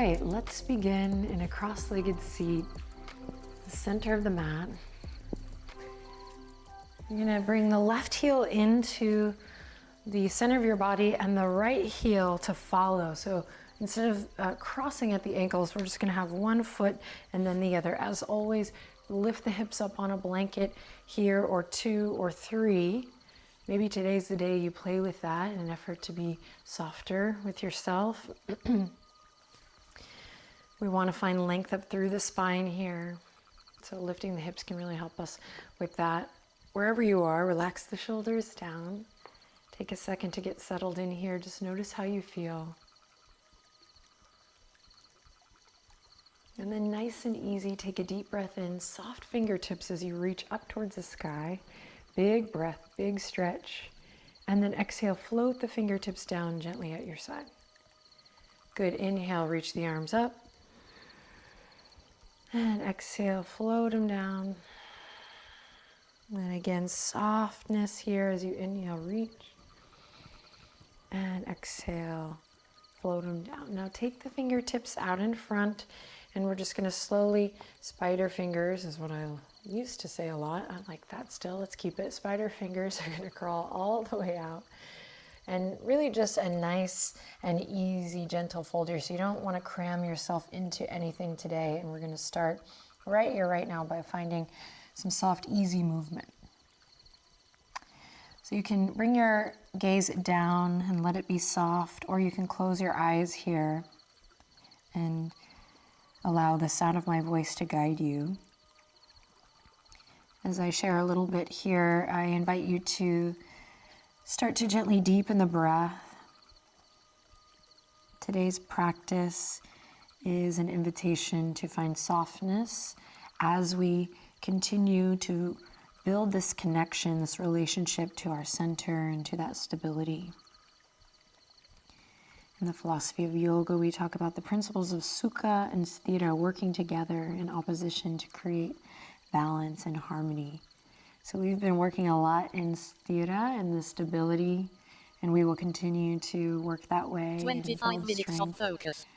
right, let's begin in a cross-legged seat, the center of the mat. You're gonna bring the left heel into the center of your body and the right heel to follow. So instead of crossing at the ankles, we're just gonna have one foot and then the other. As always, lift the hips up on a blanket here, or two or three. Maybe today's the day you play with that in an effort to be softer with yourself. We want to find length up through the spine here. So lifting the hips can really help us with that. Wherever you are, relax the shoulders down. Take a second to get settled in here. Just notice how you feel. And then nice and easy, take a deep breath in, soft fingertips as you reach up towards the sky. Big breath, big stretch. And then exhale, float the fingertips down gently at your side. Good, inhale, reach the arms up. And exhale, float them down. And again, softness here as you inhale, reach. And exhale, float them down. Now take the fingertips out in front, and we're just gonna slowly, spider fingers is what I used to say a lot. I like that still, let's keep it. Spider fingers are gonna crawl all the way out. And really just a nice and easy, gentle fold here. So you don't want to cram yourself into anything today. And we're going to start right here, right now by finding some soft, easy movement. So you can bring your gaze down and let it be soft, or you can close your eyes here and allow the sound of my voice to guide you. As I share a little bit here, I invite you to start to gently deepen the breath. Today's practice is an invitation to find softness as we continue to build this connection, this relationship to our center and to that stability. In the philosophy of yoga, we talk about the principles of sukha and sthira working together in opposition to create balance and harmony. So we've been working a lot in sthira and the stability, and we will continue to work that way. 25 minutes of focus.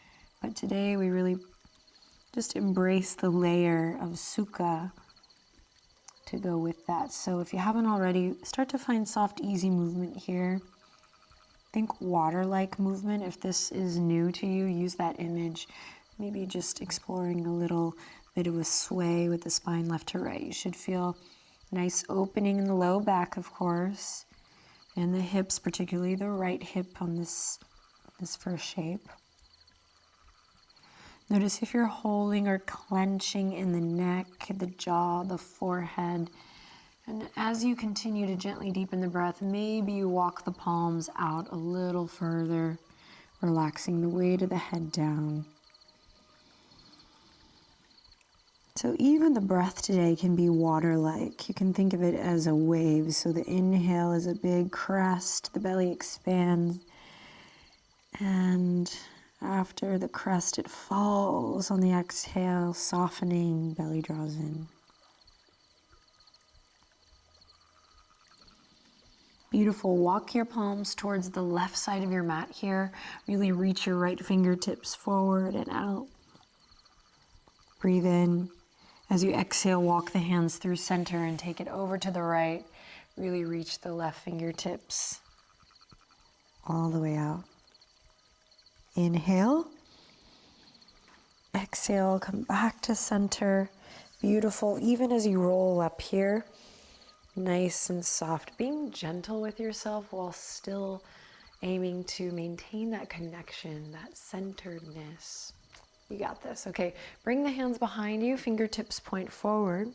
But today we really just embrace the layer of sukha to go with that. So if you haven't already, start to find soft, easy movement here. Think water-like movement. If this is new to you, use that image. Maybe just exploring a little bit of a sway with the spine left to right. You should feel nice opening in the low back, of course, and the hips, particularly the right hip on this first shape. Notice if you're holding or clenching in the neck, the jaw, the forehead. And as you continue to gently deepen the breath, maybe you walk the palms out a little further, relaxing the weight of the head down. So even the breath today can be water-like. You can think of it as a wave. So the inhale is a big crest, the belly expands. And after the crest, it falls on the exhale, softening, belly draws in. Beautiful. Walk your palms towards the left side of your mat here. Really reach your right fingertips forward and out. Breathe in. As you exhale, walk the hands through center and take it over to the right. Really reach the left fingertips all the way out. Inhale. Exhale, come back to center. Beautiful. Even as you roll up here, nice and soft. Being gentle with yourself while still aiming to maintain that connection, that centeredness. You got this. Okay, bring the hands behind you, fingertips point forward.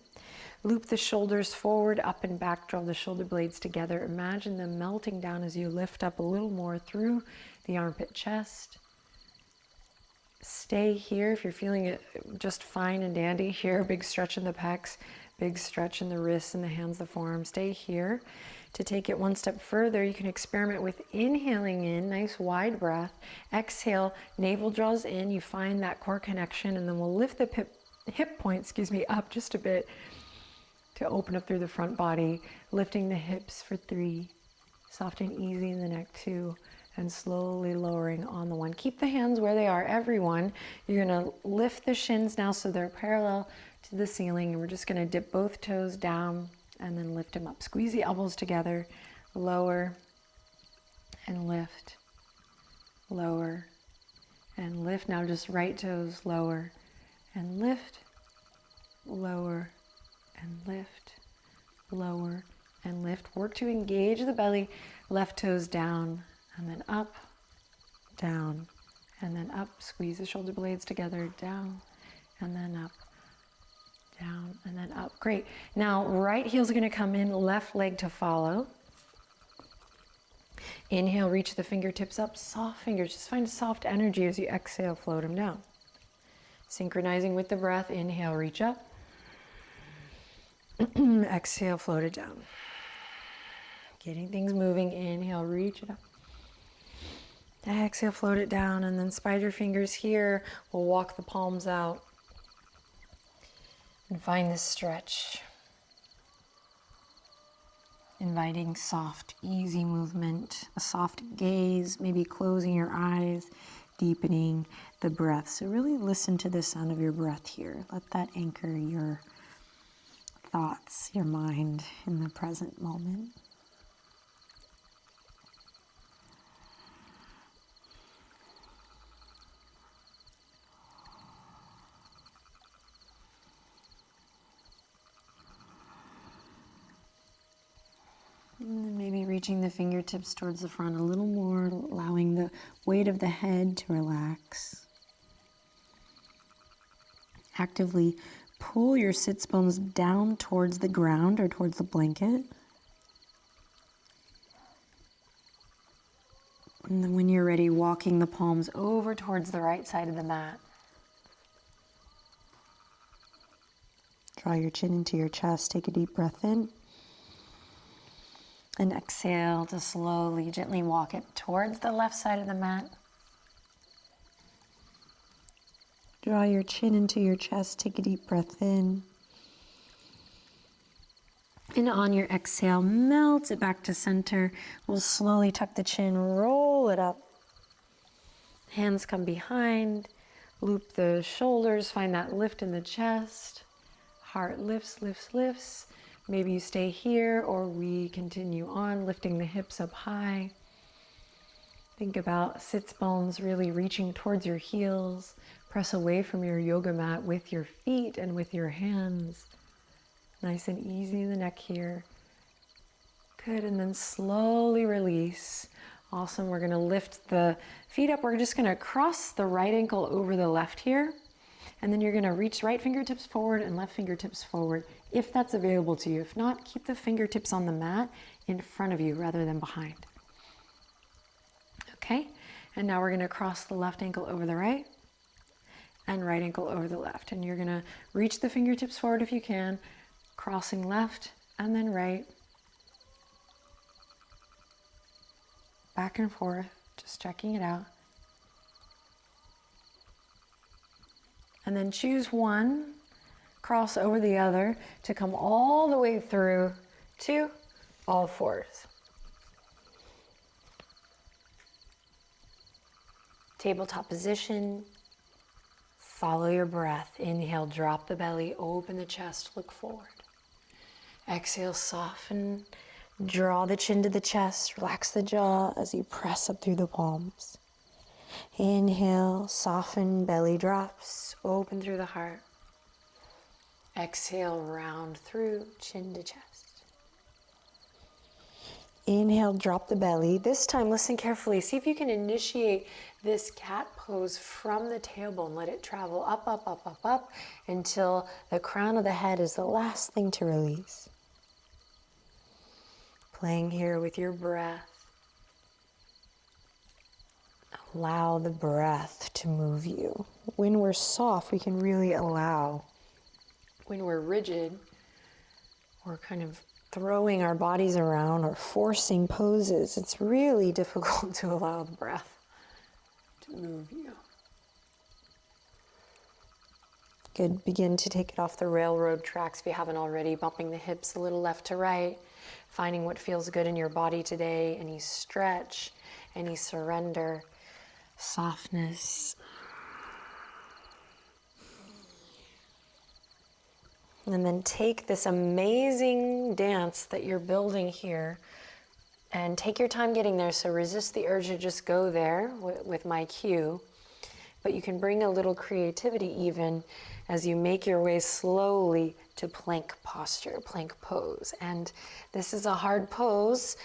Loop the shoulders forward, up and back, draw the shoulder blades together. Imagine them melting down as you lift up a little more through the armpit chest. Stay here if you're feeling it just fine and dandy here. Big stretch in the pecs, big stretch in the wrists and the hands, the forearms. Stay here. To take it one step further, you can experiment with inhaling in, nice wide breath. Exhale, navel draws in, you find that core connection, and then we'll lift the hip point, up just a bit to open up through the front body, lifting the hips for 3, soft and easy in the neck 2, and slowly lowering on the one. Keep the hands where they are, everyone. You're gonna lift the shins now so they're parallel to the ceiling, and we're just gonna dip both toes down and then lift them up. Squeeze the elbows together, lower and lift, lower and lift. Now just right toes, lower and lift, lower and lift, lower and lift. Work to engage the belly, left toes down and then up, down, and then up. Squeeze the shoulder blades together, down, and then up, down, and then up. Great. Now, right heel's gonna come in, left leg to follow. Inhale, reach the fingertips up, soft fingers. Just find soft energy as you exhale, float them down. Synchronizing with the breath, inhale, reach up. Exhale, float it down. Getting things moving, inhale, reach it up. Exhale, float it down, and then spider fingers here. We'll walk the palms out and find this stretch. Inviting soft, easy movement, a soft gaze, maybe closing your eyes, deepening the breath. So really listen to the sound of your breath here. Let that anchor your thoughts, your mind in the present moment. And then maybe reaching the fingertips towards the front a little more, allowing the weight of the head to relax. Actively pull your sits bones down towards the ground or towards the blanket. And then when you're ready, walking the palms over towards the right side of the mat. Draw your chin into your chest, take a deep breath in. And exhale to slowly, gently walk it towards the left side of the mat. Draw your chin into your chest, take a deep breath in. And on your exhale, melt it back to center. We'll slowly tuck the chin, roll it up. Hands come behind, loop the shoulders, find that lift in the chest. Heart lifts, lifts, lifts. Maybe you stay here or we continue on, lifting the hips up high. Think about sits bones really reaching towards your heels. Press away from your yoga mat with your feet and with your hands. Nice and easy in the neck here. Good, and then slowly release. Awesome, we're gonna lift the feet up. We're just gonna cross the right ankle over the left here. And then you're gonna reach right fingertips forward and left fingertips forward, if that's available to you. If not, keep the fingertips on the mat in front of you rather than behind. Okay, and now we're gonna cross the left ankle over the right and right ankle over the left. And you're gonna reach the fingertips forward if you can, crossing left and then right. Back and forth, just checking it out. And then choose one, cross over the other to come all the way through to all fours. Tabletop position. Follow your breath. Inhale, drop the belly, open the chest, look forward. Exhale, soften, draw the chin to the chest, relax the jaw as you press up through the palms. Inhale, soften, belly drops, open through the heart. Exhale, round through, chin to chest. Inhale, drop the belly. This time, listen carefully. See if you can initiate this cat pose from the tailbone. Let it travel up, up, up, up, up until the crown of the head is the last thing to release. Playing here with your breath. Allow the breath to move you. When we're soft, we can really allow. When we're rigid, we're kind of throwing our bodies around or forcing poses. It's really difficult to allow the breath to move you. Good, begin to take it off the railroad tracks if you haven't already, bumping the hips a little left to right, finding what feels good in your body today, any stretch, any surrender, softness. And then take this amazing dance that you're building here and take your time getting there. So resist the urge to just go there with my cue. But you can bring a little creativity even as you make your way slowly to plank posture, plank pose. And this is a hard pose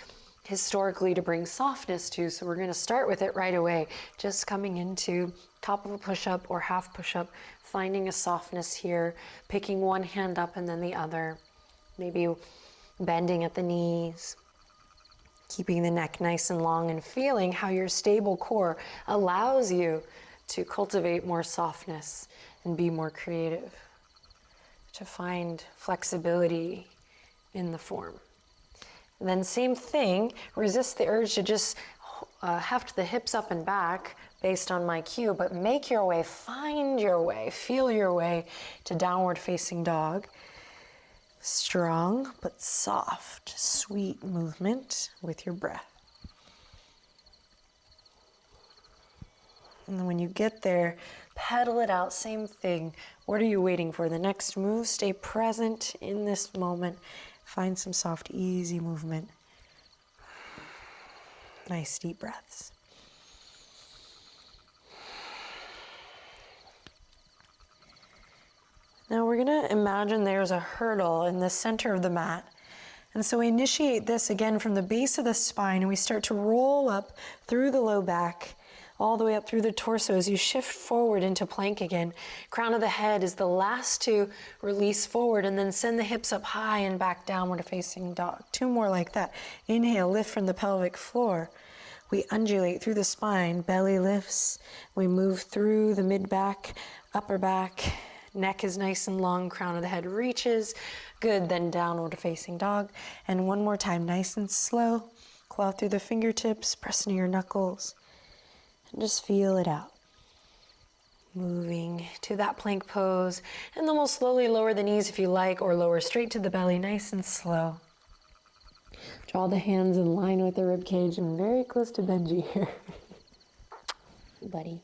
historically to bring softness to, so we're gonna start with it right away. Just coming into top of a push-up or half push-up, finding a softness here, picking one hand up and then the other, maybe bending at the knees, keeping the neck nice and long and feeling how your stable core allows you to cultivate more softness and be more creative, to find flexibility in the form. And then same thing, resist the urge to just heft the hips up and back based on my cue, but make your way, find your way, feel your way to downward facing dog. Strong but soft, sweet movement with your breath. And then when you get there, pedal it out, same thing. What are you waiting for? The next move, stay present in this moment. Find some soft, easy movement. Nice deep breaths. Now we're gonna imagine there's a hurdle in the center of the mat. And so we initiate this again from the base of the spine and we start to roll up through the low back, all the way up through the torso as you shift forward into plank again. Crown of the head is the last to release forward and then send the hips up high and back downward facing dog. 2 more like that. Inhale, lift from the pelvic floor. We undulate through the spine, belly lifts. We move through the mid back, upper back. Neck is nice and long, crown of the head reaches. Good, then downward facing dog. And one more time, nice and slow. Claw through the fingertips, press into your knuckles. And just feel it out. Moving to that plank pose. And then we'll slowly lower the knees if you like, or lower straight to the belly, nice and slow. Draw the hands in line with the rib cage and very close to Benji here. Buddy.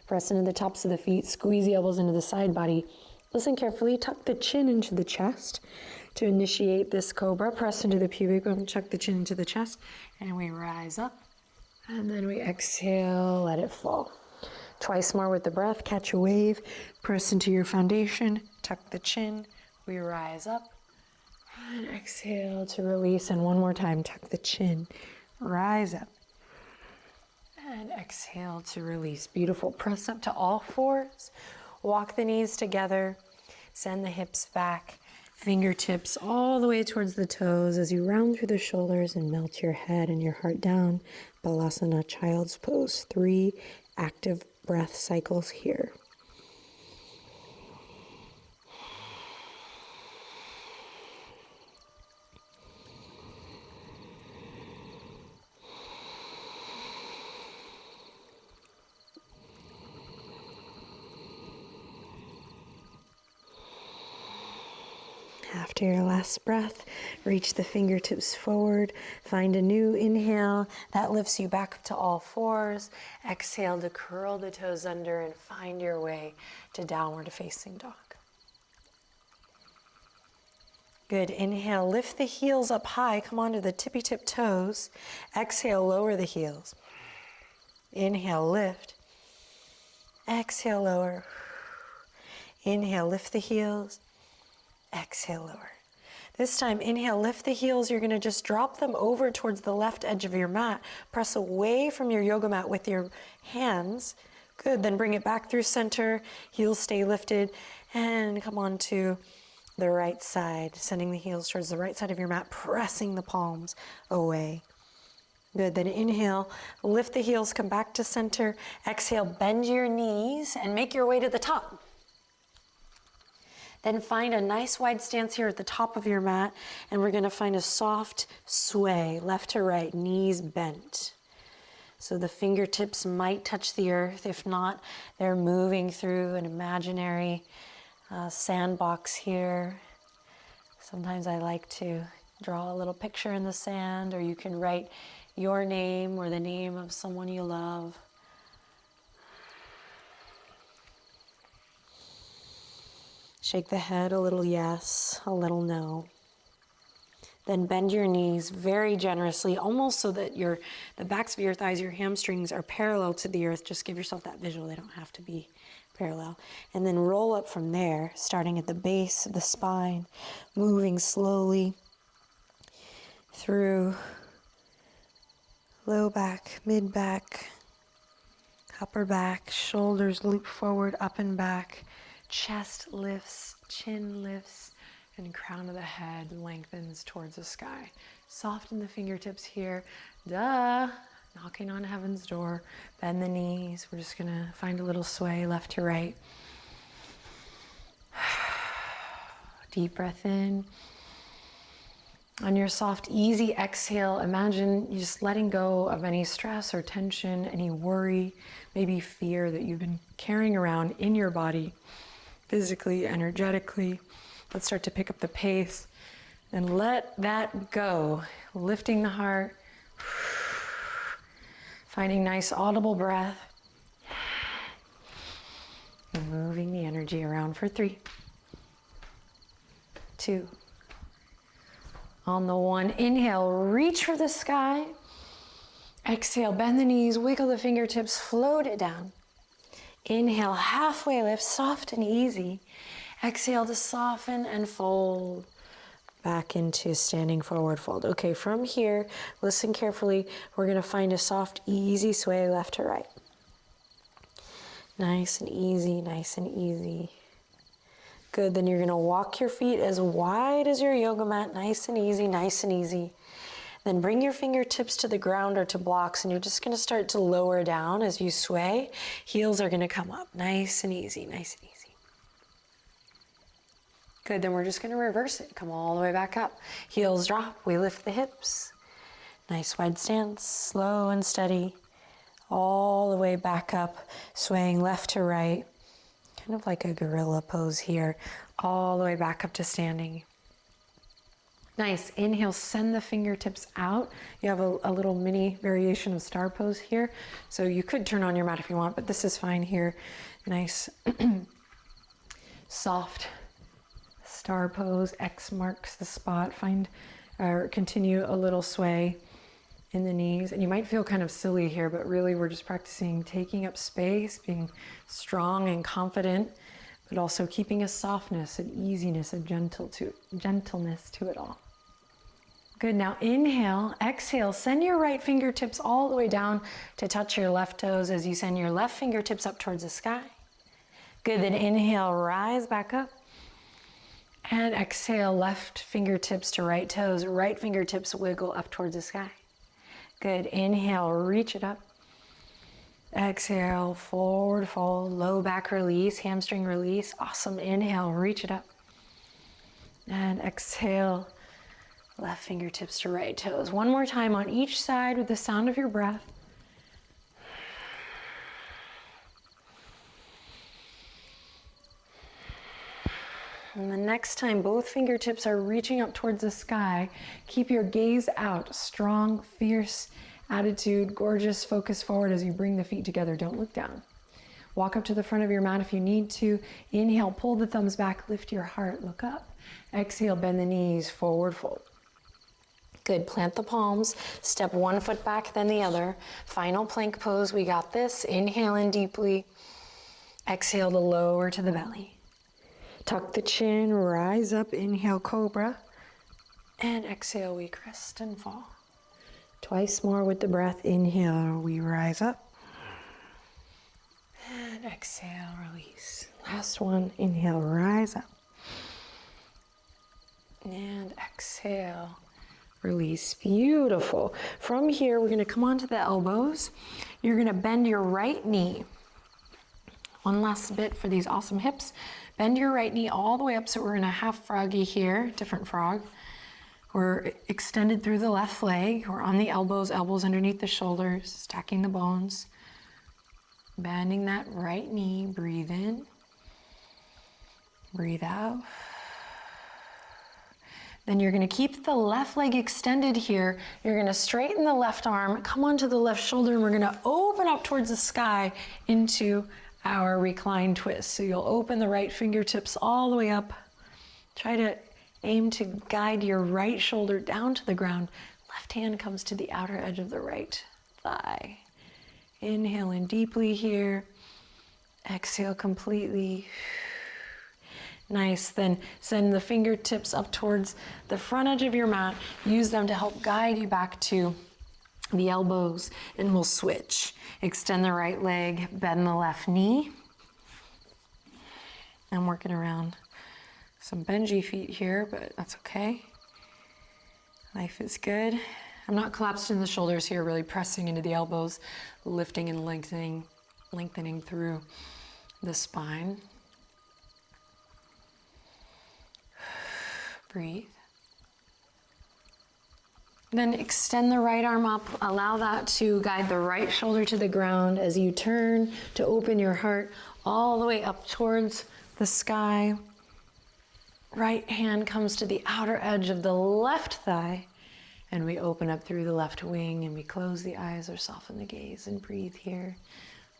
Press into the tops of the feet, squeeze the elbows into the side body. Listen carefully, tuck the chin into the chest to initiate this cobra. Press into the pubic bone, tuck the chin into the chest, and we rise up. And then we exhale, let it fall. Twice more with the breath, catch a wave, press into your foundation, tuck the chin, we rise up. And exhale to release, and one more time, tuck the chin, rise up. And exhale to release. Beautiful. Press up to all fours. Walk the knees together. Send the hips back. Fingertips all the way towards the toes as you round through the shoulders and melt your head and your heart down. Balasana, child's pose. 3 active breath cycles here. After your last breath, reach the fingertips forward. Find a new inhale that lifts you back up to all fours. Exhale to curl the toes under and find your way to downward facing dog. Good. Inhale, lift the heels up high. Come onto the tippy tip toes. Exhale, lower the heels. Inhale, lift. Exhale, lower. Inhale, lift the heels. Exhale, lower. This time, inhale, lift the heels. You're going to just drop them over towards the left edge of your mat. Press away from your yoga mat with your hands. Good. Then bring it back through center. Heels stay lifted. And come on to the right side, sending the heels towards the right side of your mat, pressing the palms away. Good. Then inhale, lift the heels, come back to center. Exhale, bend your knees and make your way to the top. Then find a nice wide stance here at the top of your mat, and we're going to find a soft sway, left to right, knees bent. So the fingertips might touch the earth. If not, they're moving through an imaginary sandbox here. Sometimes I like to draw a little picture in the sand, or you can write your name or the name of someone you love. Shake the head a little yes, a little no. Then bend your knees very generously, almost so that the backs of your thighs, your hamstrings are parallel to the earth. Just give yourself that visual. They don't have to be parallel. And then roll up from there, starting at the base of the spine, moving slowly through low back, mid back, upper back, shoulders loop forward, up and back, chest lifts, chin lifts, and crown of the head lengthens towards the sky. Soften the fingertips here. Duh! Knocking on heaven's door. Bend the knees. We're just gonna find a little sway left to right. Deep breath in. On your soft, easy exhale, imagine you just letting go of any stress or tension, any worry, maybe fear that you've been carrying around in your body, physically, energetically. Let's start to pick up the pace and let that go. Lifting the heart, finding nice audible breath, and moving the energy around for 3, 2. On the 1, inhale, reach for the sky. Exhale, bend the knees, wiggle the fingertips, float it down. Inhale, halfway lift, soft and easy. Exhale to soften and fold back into standing forward fold. Okay, from here, listen carefully. We're gonna find a soft, easy sway left to right. Nice and easy, nice and easy. Good, then you're gonna walk your feet as wide as your yoga mat, nice and easy, nice and easy. Then bring your fingertips to the ground or to blocks, and you're just gonna start to lower down as you sway. Heels are gonna come up, nice and easy, nice and easy. Good, then we're just gonna reverse it. Come all the way back up. Heels drop, we lift the hips. Nice wide stance, slow and steady. All the way back up, swaying left to right. Kind of like a gorilla pose here. All the way back up to standing. Nice, inhale, send the fingertips out. You have a little mini variation of star pose here. So you could turn on your mat if you want, but this is fine here. Nice, soft star pose. X marks the spot. Find or continue a little sway in the knees. And you might feel kind of silly here, but really we're just practicing taking up space, being strong and confident, but also keeping a softness, an easiness, a gentleness to it all. Good, now inhale, exhale, send your right fingertips all the way down to touch your left toes as you send your left fingertips up towards the sky. Good, then inhale, rise back up. And exhale, left fingertips to right toes, right fingertips wiggle up towards the sky. Good, inhale, reach it up. Exhale, forward fold, low back release, hamstring release. Awesome, inhale, reach it up. And exhale, left fingertips to right toes. One more time on each side with the sound of your breath. And the next time both fingertips are reaching up towards the sky, keep your gaze out. Strong, fierce attitude, gorgeous, focus forward as you bring the feet together. Don't look down. Walk up to the front of your mat if you need to. Inhale, pull the thumbs back, lift your heart, look up. Exhale, bend the knees, forward fold. Good, plant the palms, step one foot back, then the other. Final plank pose, we got this. Inhale in deeply. Exhale to lower to the belly. Tuck the chin, rise up, inhale, cobra. And exhale, we crest and fall. Twice more with the breath. Inhale, we rise up. And exhale, release. Last one, inhale, rise up. And exhale, release. Beautiful. From here, we're gonna come onto the elbows. You're gonna bend your right knee. One last bit for these awesome hips. Bend your right knee all the way up, so we're in a half froggy here, different frog. We're extended through the left leg. We're on the elbows, elbows underneath the shoulders, stacking the bones. Bending that right knee, breathe in, breathe out. Then you're gonna keep the left leg extended here. You're gonna straighten the left arm, come onto the left shoulder, and we're gonna open up towards the sky into our reclined twist. So you'll open the right fingertips all the way up. Try to aim to guide your right shoulder down to the ground. Left hand comes to the outer edge of the right thigh. Inhale in deeply here. Exhale completely. Nice. Then send the fingertips up towards the front edge of your mat. Use them to help guide you back to the elbows, and we'll switch. Extend the right leg, bend the left knee. I'm working around some Benji feet here, but that's okay. Life is good. I'm not collapsed in the shoulders here, really pressing into the elbows, lifting and lengthening through the spine. Breathe. Then extend the right arm up. Allow that to guide the right shoulder to the ground as you turn to open your heart all the way up towards the sky. Right hand comes to the outer edge of the left thigh, and we open up through the left wing, and we close the eyes or soften the gaze and breathe here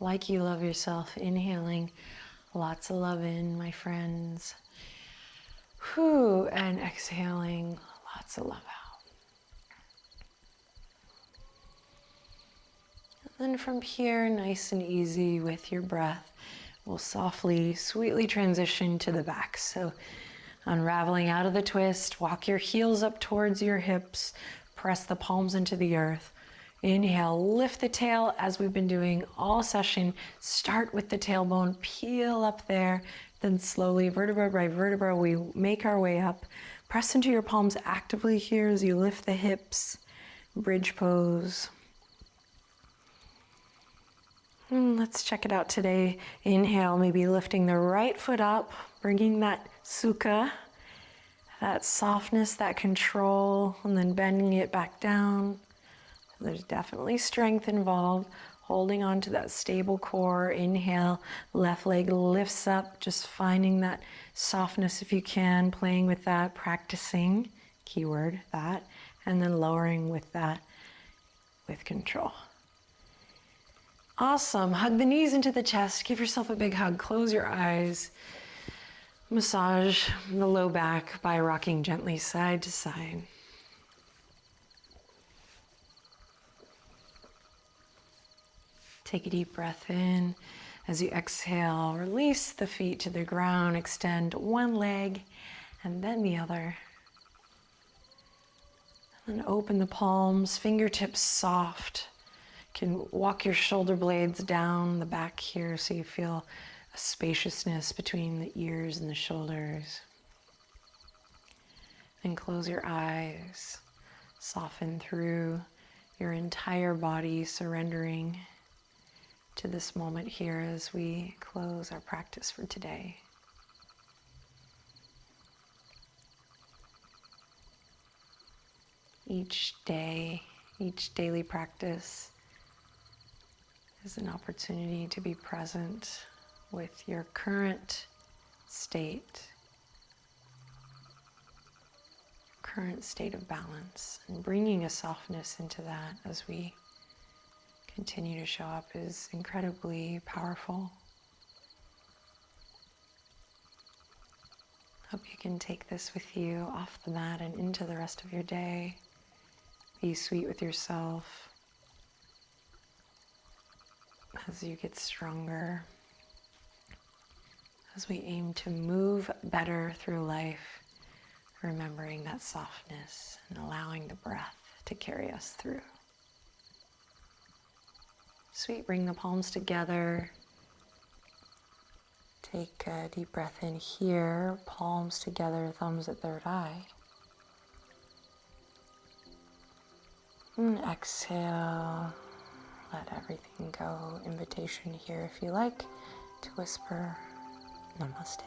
like you love yourself. Inhaling lots of love in, my friends. Whew, and exhaling lots of love out. And then from here, nice and easy with your breath, we'll softly, sweetly transition to the back. So unraveling out of the twist, walk your heels up towards your hips, press the palms into the earth. Inhale, lift the tail as we've been doing all session. Start with the tailbone, peel up there, then slowly, vertebra by vertebra, we make our way up. Press into your palms actively here as you lift the hips, bridge pose. Let's check it out today. Inhale, maybe lifting the right foot up, bringing that sukha, that softness, that control, and then bending it back down. There's definitely strength involved. Holding on to that stable core. Inhale, left leg lifts up, just finding that softness if you can, playing with that, practicing, keyword, that, and then lowering with that, with control. Awesome. Hug the knees into the chest. Give yourself a big hug. Close your eyes. Massage the low back by rocking gently side to side. Take a deep breath in. As you exhale, release the feet to the ground. Extend one leg and then the other. And then open the palms, fingertips soft. You can walk your shoulder blades down the back here so you feel a spaciousness between the ears and the shoulders. And close your eyes. Soften through your entire body, surrendering to this moment here as we close our practice for today. Each day, each daily practice is an opportunity to be present with your current state of balance, and bringing a softness into that as we continue to show up is incredibly powerful. Hope you can take this with you off the mat and into the rest of your day. Be sweet with yourself as you get stronger, as we aim to move better through life, remembering that softness and allowing the breath to carry us through. Sweet, bring the palms together. Take a deep breath in here, palms together, thumbs at third eye. And exhale, let everything go. Invitation here, if you like, to whisper namaste.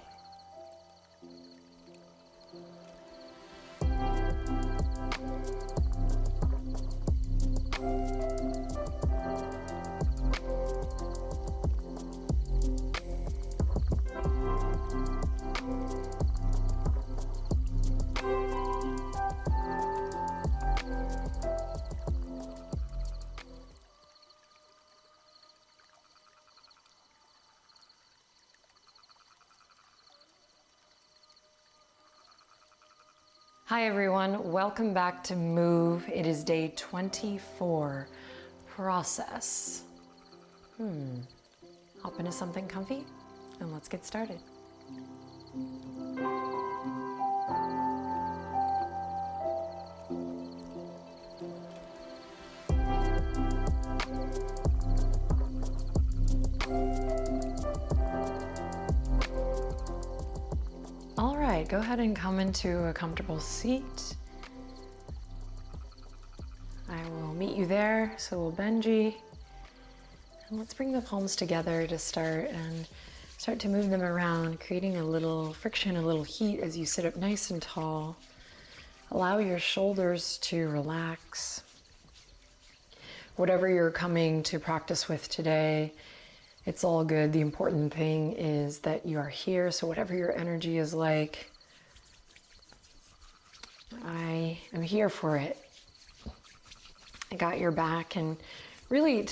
Hi everyone, welcome back to Move. It is day 24, process. Hop into something comfy and let's get started. All right, go ahead and come into a comfortable seat. I will meet you there, so will Benji. And let's bring the palms together to start to move them around, creating a little friction, a little heat as you sit up nice and tall. Allow your shoulders to relax. Whatever you're coming to practice with today, it's all good. The important thing is that you are here, so whatever your energy is like, I am here for it. I got your back, and really